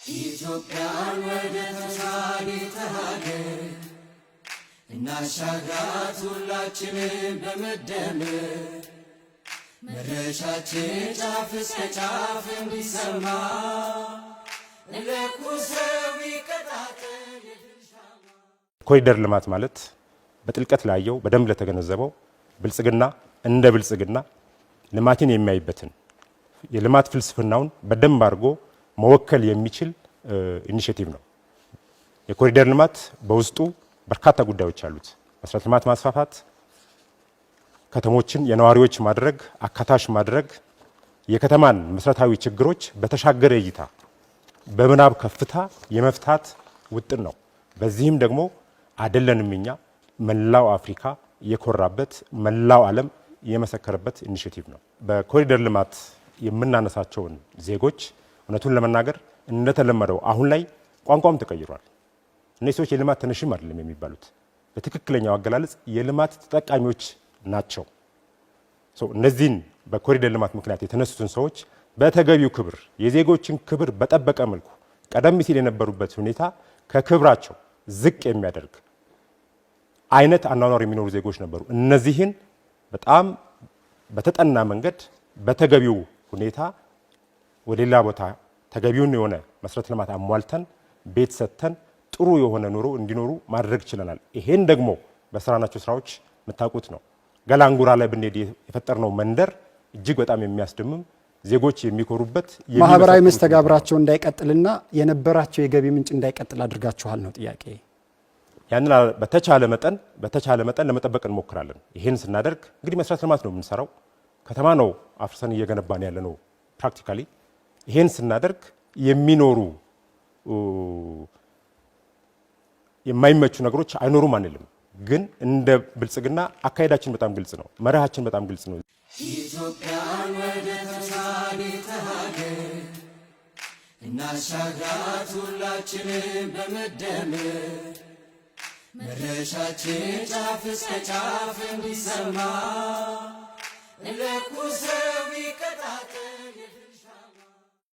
ኢትዮጵያን ወደ ተሻለ ሀገር እናሻግራት ሁላችንም በመደመር መድረሻችን ጫፍ እስከ ጫፍ እንዲሰማ ለኩሰው ይቀጣጠል የፍልሻማ። ኮሪደር ልማት ማለት በጥልቀት ላየው በደንብ ለተገነዘበው ብልጽግና እንደ ብልጽግና ልማትን የሚያይበትን የልማት ፍልስፍናውን በደንብ አድርጎ መወከል የሚችል ኢኒሼቲቭ ነው። የኮሪደር ልማት በውስጡ በርካታ ጉዳዮች አሉት። መሰረተ ልማት ማስፋፋት፣ ከተሞችን የነዋሪዎች ማድረግ፣ አካታች ማድረግ፣ የከተማን መሰረታዊ ችግሮች በተሻገረ እይታ በምናብ ከፍታ የመፍታት ውጥን ነው። በዚህም ደግሞ አይደለንም እኛ መላው አፍሪካ የኮራበት መላው ዓለም የመሰከረበት ኢኒሼቲቭ ነው። በኮሪደር ልማት የምናነሳቸውን ዜጎች እውነቱን ለመናገር እንደተለመደው አሁን ላይ ቋንቋም ተቀይሯል። እነዚህ ሰዎች የልማት ተነሽም አይደለም የሚባሉት፣ በትክክለኛው አገላለጽ የልማት ተጠቃሚዎች ናቸው። እነዚህን በኮሪደር ልማት ምክንያት የተነሱትን ሰዎች በተገቢው ክብር የዜጎችን ክብር በጠበቀ መልኩ ቀደም ሲል የነበሩበት ሁኔታ ከክብራቸው ዝቅ የሚያደርግ አይነት አኗኗር የሚኖሩ ዜጎች ነበሩ። እነዚህን በጣም በተጠና መንገድ በተገቢው ሁኔታ ወደ ሌላ ቦታ ተገቢውን የሆነ መሰረተ ልማት አሟልተን ቤት ሰጥተን ጥሩ የሆነ ኑሮ እንዲኖሩ ማድረግ ችለናል። ይሄን ደግሞ በሰራናቸው ስራዎች የምታውቁት ነው። ገላንጉራ ላይ ብንሄድ የፈጠርነው መንደር እጅግ በጣም የሚያስደምም ዜጎች የሚኮሩበት ማህበራዊ መስተጋብራቸው እንዳይቀጥልና የነበራቸው የገቢ ምንጭ እንዳይቀጥል አድርጋችኋል ነው ጥያቄ። ያንን በተቻለ መጠን ለመጠበቅ እንሞክራለን። ይሄን ስናደርግ እንግዲህ መሰረተ ልማት ነው የምንሰራው፣ ከተማ ነው አፍርሰን እየገነባን ያለ ነው ፕራክቲካሊ። ይሄን ስናደርግ የሚኖሩ የማይመቹ ነገሮች አይኖሩም አንልም። ግን እንደ ብልጽግና አካሄዳችን በጣም ግልጽ ነው፣ መርሃችን በጣም ግልጽ ነው። ኢትዮጵያን ወደ ተሻለ ሀገር እናሻግራት ሁላችንም በመደመር መድረሻችን ጫፍ እስከ ጫፍ እንዲሰማ ለኩሰው ይቀጣጠል